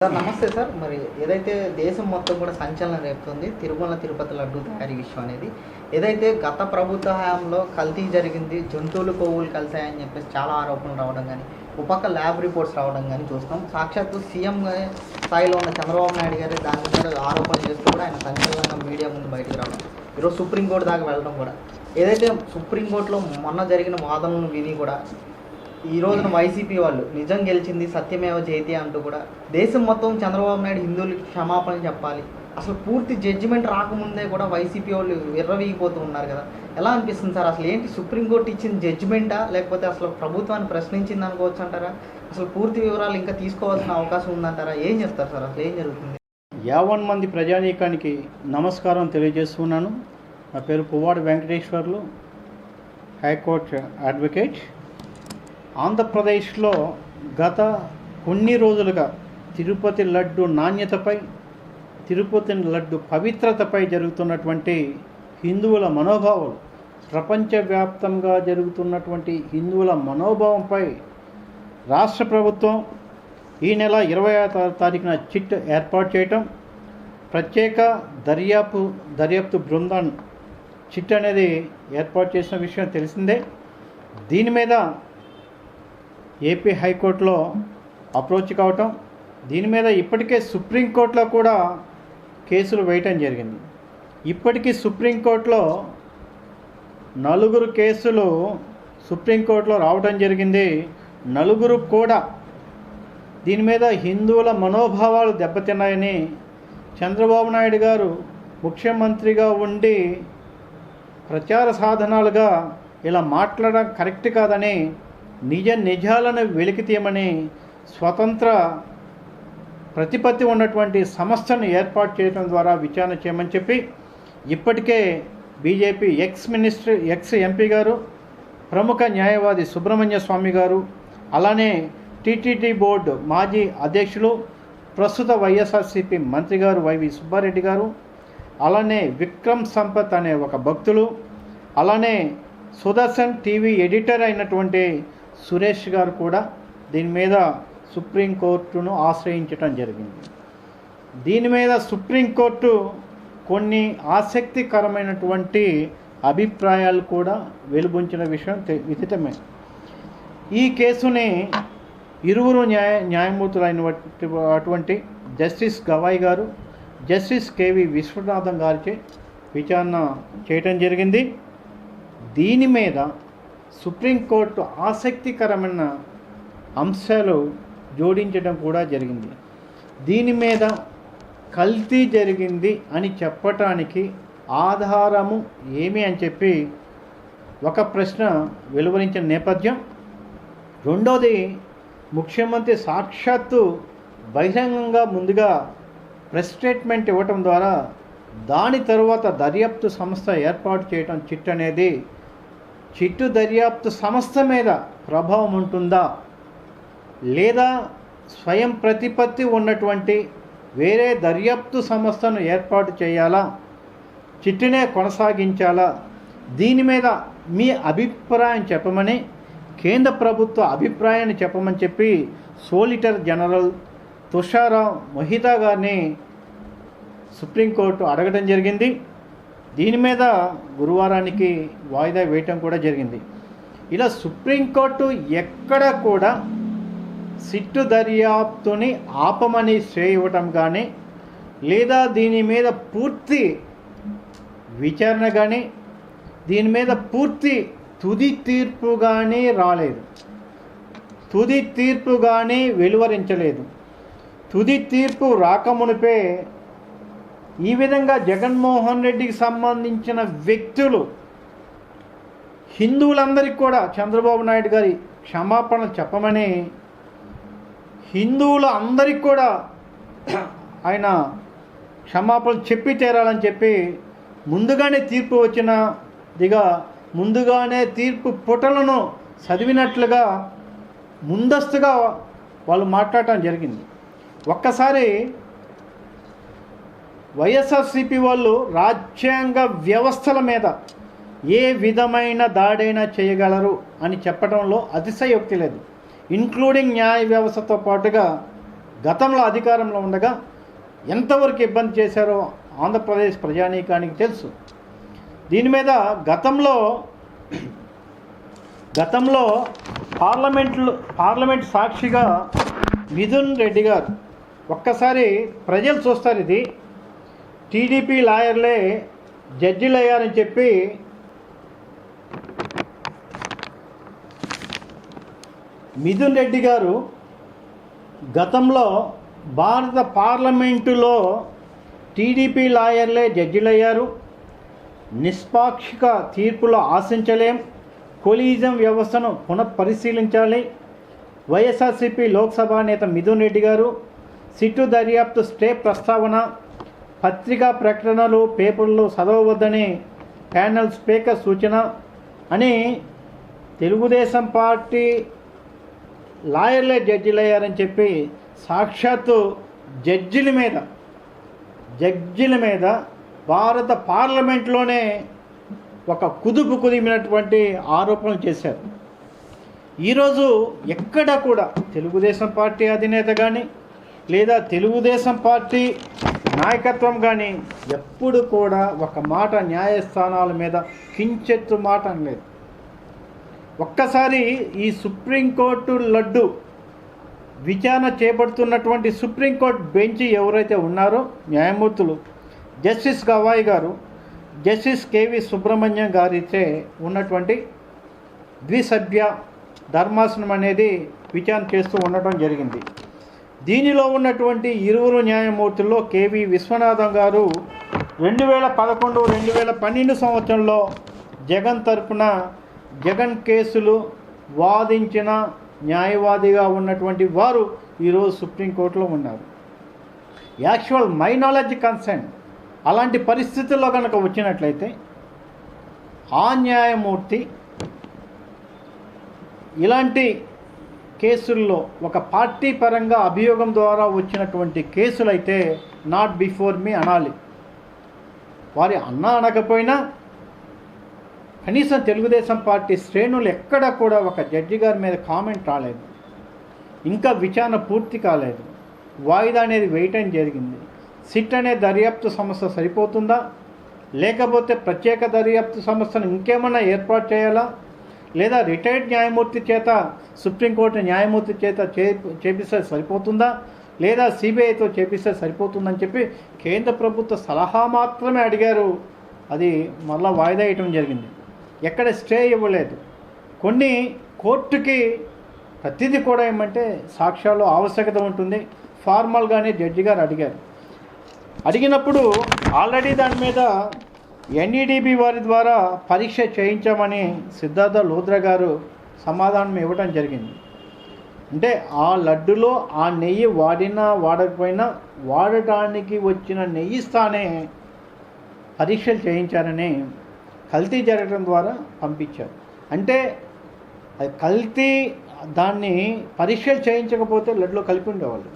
Sir నమస్తే sir. మరి ఏదైతే దేశం మొత్తం కూడా సంచలనం రేపుతుంది తిరుమల తిరుపతి లడ్డూ తయారీ విషయం అనేది, ఏదైతే గత ప్రభుత్వ హయాంలో కల్తీ జరిగింది, జంతువులు కొవ్వులు కలిసాయని చెప్పేసి చాలా ఆరోపణలు రావడం కానీ, ఉపక ల్యాబ్ రిపోర్ట్స్ రావడం కానీ చూస్తాం. సాక్షాత్తు సీఎం స్థాయిలో ఉన్న చంద్రబాబు నాయుడు గారు దాని మీద ఆరోపణలు చేస్తూ కూడా ఆయన సంచలనంగా మీడియా ముందు బయటకు రావడం, ఈరోజు సుప్రీంకోర్టు దాకా వెళ్ళడం కూడా, ఏదైతే సుప్రీంకోర్టులో మొన్న జరిగిన వాదనలను విని కూడా ఈ రోజున వైసీపీ వాళ్ళు నిజం గెలిచింది సత్యమేవ జయతే అంటూ కూడా దేశం మొత్తం చంద్రబాబు నాయుడు హిందువులకి క్షమాపణ చెప్పాలి, అసలు పూర్తి జడ్జిమెంట్ రాకముందే కూడా వైసీపీ వాళ్ళు విర్రవీగిపోతూ ఉన్నారు కదా. ఎలా అనిపిస్తుంది సార్? అసలు ఏంటి, సుప్రీంకోర్టు ఇచ్చిన జడ్జిమెంటా లేకపోతే అసలు ప్రభుత్వాన్ని ప్రశ్నించింది అనుకోవచ్చు అంటారా? అసలు పూర్తి వివరాలు ఇంకా తీసుకోవాల్సిన అవకాశం ఉందంటారా? ఏం చెప్తారు సార్, అసలు ఏం జరుగుతుంది? 50 మంది ప్రజానీకానికి నమస్కారం తెలియజేస్తున్నాను. నా పేరు పువ్వాడ వెంకటేశ్వర్లు, హైకోర్టు అడ్వకేట్. ఆంధ్రప్రదేశ్లో గత కొన్ని రోజులుగా తిరుపతి లడ్డు నాణ్యతపై, తిరుపతి లడ్డు పవిత్రతపై జరుగుతున్నటువంటి హిందువుల మనోభావాలు, ప్రపంచవ్యాప్తంగా జరుగుతున్నటువంటి హిందువుల మనోభావంపై రాష్ట్ర ప్రభుత్వం ఈ నెల 20వ తారీఖున చిట్ ఏర్పాటు చేయటం, ప్రత్యేక దర్యాప్తు బృందం చిట్ అనేది ఏర్పాటు చేసిన విషయం తెలిసిందే. దీని మీద ఏపీ హైకోర్టులో అప్రోచ్ కావటం, దీని మీద ఇప్పటికే సుప్రీంకోర్టులో కూడా కేసులు వేయటం జరిగింది. ఇప్పటికీ సుప్రీంకోర్టులో 4 కేసులు సుప్రీంకోర్టులో రావటం జరిగింది. 4 కూడా దీని మీద హిందువుల మనోభావాలు దెబ్బతిన్నాయని, చంద్రబాబు నాయుడు గారు ముఖ్యమంత్రిగా ఉండి ప్రచార సాధనాలుగా ఇలా మాట్లాడడం కరెక్ట్ కాదని, నిజాలను వెలికి తీయమని స్వతంత్ర ప్రతిపత్తి ఉన్నటువంటి సంస్థను ఏర్పాటు చేయడం ద్వారా విచారణ చేయమని చెప్పి ఇప్పటికే బీజేపీ ఎక్స్ ఎంపీ గారు, ప్రముఖ న్యాయవాది సుబ్రహ్మణ్య స్వామి గారు, అలానే టీటీడీ బోర్డు మాజీ అధ్యక్షులు, ప్రస్తుత వైఎస్ఆర్సీపీ మంత్రి గారు వైవి సుబ్బారెడ్డి గారు, అలానే విక్రమ్ సంపత్ అనే ఒక భక్తులు, అలానే సుదర్శన్ టీవీ ఎడిటర్ అయినటువంటి సురేష్ గారు కూడా దీని మీద సుప్రీంకోర్టును ఆశ్రయించడం జరిగింది. దీని మీద సుప్రీంకోర్టు కొన్ని ఆసక్తికరమైనటువంటి అభిప్రాయాలు కూడా వెలుబుంచిన విషయం విదితమే. ఈ కేసుని ఇరువురు న్యాయమూర్తులైనటువంటి జస్టిస్ గవాయ్ గారు, జస్టిస్ కేవి విశ్వనాథం గారిచే విచారణ చేయటం జరిగింది. దీని మీద సుప్రీంకోర్టు ఆసక్తికరమైన అంశాలు జోడించడం కూడా జరిగింది. దీని మీద కల్తీ జరిగింది అని చెప్పటానికి ఆధారము ఏమి అని చెప్పి ఒక ప్రశ్న వెలువరించిన నేపథ్యం. రెండోది, ముఖ్యమంత్రి సాక్షాత్తు బహిరంగంగా ముందుగా ప్రెస్ స్టేట్మెంట్ ఇవ్వటం ద్వారా దాని తరువాత దర్యాప్తు సంస్థ ఏర్పాటు చేయటం చిట్ అనేది, చిట్టు దర్యాప్తు సంస్థ మీద ప్రభావం ఉంటుందా లేదా స్వయం ప్రతిపత్తి ఉన్నటువంటి వేరే దర్యాప్తు సంస్థను ఏర్పాటు చేయాలా, చిట్టునే కొనసాగించాలా, దీని మీద మీ అభిప్రాయం చెప్పమని, కేంద్ర ప్రభుత్వ అభిప్రాయాన్ని చెప్పమని చెప్పి సోలిటర్ జనరల్ తుషారాం మొహితా గారిని సుప్రీంకోర్టు అడగడం జరిగింది. దీని మీద గురువారానికి వాయిదా వేయటం కూడా జరిగింది. ఇలా సుప్రీంకోర్టు ఎక్కడ కూడా సిట్టు దర్యాప్తుని ఆపమని స్టే ఇవ్వటం కానీ, లేదా దీని మీద పూర్తి విచారణ కానీ, దీని మీద పూర్తి తుది తీర్పు కానీ రాలేదు, తుది తీర్పు కానీ వెలువరించలేదు. తుది తీర్పు రాకమునిపే ఈ విధంగా జగన్మోహన్ రెడ్డికి సంబంధించిన వ్యక్తులు హిందువులందరికీ కూడా చంద్రబాబు నాయుడు గారి క్షమాపణ చెప్పమని, హిందువుల అందరికీ కూడా ఆయన క్షమాపణ చెప్పి తీరాలని చెప్పి ముందుగానే తీర్పు వచ్చినదిగా, ముందుగానే తీర్పు పుటలను చదివినట్లుగా ముందస్తుగా వాళ్ళు మాట్లాడటం జరిగింది. ఒక్కసారి వైఎస్ఆర్సీపీ వాళ్ళు రాజ్యాంగ వ్యవస్థల మీద ఏ విధమైన దాడైనా చేయగలరు అని చెప్పడంలో అతిశయోక్తి లేదు. ఇంక్లూడింగ్ న్యాయ వ్యవస్థతో పాటుగా గతంలో అధికారంలో ఉండగా ఎంతవరకు ఇబ్బంది చేశారో ఆంధ్రప్రదేశ్ ప్రజానీకానికి తెలుసు. దీని మీద గతంలో పార్లమెంట్ సాక్షిగా మిథున్ రెడ్డి గారు, ఒక్కసారి ప్రజలు చూస్తారు, ఇది టీడీపీ లాయర్లే జడ్జిలు అయ్యారని చెప్పి మిథున్ రెడ్డి గారు గతంలో భారత పార్లమెంటులో టీడీపీ లాయర్లే జడ్జిలయ్యారు, నిష్పాక్షిక తీర్పులు ఆశించలేం, కొలీజియం వ్యవస్థను పునఃపరిశీలించాలి, వైఎస్ఆర్సీపీ లోక్సభ నేత మిథున్ రెడ్డి గారు సిట్టు దర్యాప్తు స్టే ప్రస్తావన, పత్రికా ప్రకటనలు పేపర్లు చదవవద్దని ప్యానెల్ స్పీకర్ సూచన అని తెలుగుదేశం పార్టీ లాయర్లే జడ్జిలయ్యారని చెప్పి సాక్షాత్తు జడ్జిల మీద భారత పార్లమెంట్లోనే ఒక కుదిపినటువంటి ఆరోపణలు చేశారు. ఈరోజు ఎక్కడ కూడా తెలుగుదేశం పార్టీ అధినేత కానీ లేదా తెలుగుదేశం పార్టీ నాయకత్వం కానీ ఎప్పుడు కూడా ఒక మాట న్యాయస్థానాల మీద కించెత్తు మాట అనలేదు. ఒక్కసారి ఈ సుప్రీంకోర్టు లడ్డు విచారణ చేపడుతున్నటువంటి సుప్రీంకోర్టు బెంచ్ ఎవరైతే ఉన్నారో న్యాయమూర్తులు జస్టిస్ గవాయ్ గారు, జస్టిస్ కేవి సుబ్రహ్మణ్యం గారితే ఉన్నటువంటి ద్విసభ్య ధర్మాసనం అనేది విచారణ చేస్తూ ఉండటం జరిగింది. దీనిలో ఉన్నటువంటి ఇరువురు న్యాయమూర్తుల్లో కేవి విశ్వనాథం గారు 2011-2012 సంవత్సరంలో జగన్ తరపున జగన్ కేసులు వాదించిన న్యాయవాదిగా ఉన్నటువంటి వారు ఈరోజు సుప్రీంకోర్టులో ఉన్నారు. యాక్చువల్ మై నాలెడ్జ్ కన్సర్న్ అలాంటి పరిస్థితుల్లో కనుక వచ్చినట్లయితే ఆ న్యాయమూర్తి ఇలాంటి కేసుల్లో ఒక పార్టీ పరంగా అభియోగం ద్వారా వచ్చినటువంటి కేసులైతే నాట్ బిఫోర్ మీ అనాలి. వారి అనకపోయినా కనీసం తెలుగుదేశం పార్టీ శ్రేణులు ఎక్కడ కూడా ఒక జడ్జి గారి మీద కామెంట్ రాలేదు. ఇంకా విచారణ పూర్తి కాలేదు, వాయిదా అనేది వేయటం జరిగింది. సిట్ అనే దర్యాప్తు సంస్థ సరిపోతుందా, లేకపోతే ప్రత్యేక దర్యాప్తు సంస్థను ఇంకేమన్నా ఏర్పాటు చేయాలా, లేదా రిటైర్డ్ న్యాయమూర్తి చేత సుప్రీంకోర్టు న్యాయమూర్తి చేత చేపిస్తే సరిపోతుందా, లేదా సిబిఐతో చేపిస్తే సరిపోతుందని చెప్పి కేంద్ర ప్రభుత్వ సలహా మాత్రమే అడిగారు. అది మళ్ళీ వాయిదా వేయటం జరిగింది. ఎక్కడ స్టే ఇవ్వలేదు. కొన్ని కోర్టుకి ప్రతిదీ కూడా ఏమంటే సాక్ష్యాలు ఆవశ్యకత ఉంటుంది. ఫార్మల్గానే జడ్జి గారు అడిగినప్పుడు ఆల్రెడీ దాని మీద ఎన్ఈడిబి వారి ద్వారా పరీక్ష చేయించామని సిద్ధార్థ లోద్రా గారు సమాధానం ఇవ్వడం జరిగింది. అంటే ఆ లడ్డులో ఆ నెయ్యి వాడినా వాడకపోయినా వాడటానికి వచ్చిన నెయ్యి స్థానే పరీక్షలు చేయించారని కల్తీ జరగడం ద్వారా పంపించారు. అంటే అది కల్తీ, దాన్ని పరీక్షలు చేయించకపోతే లడ్డులో కలిపి ఉండేవాళ్ళు.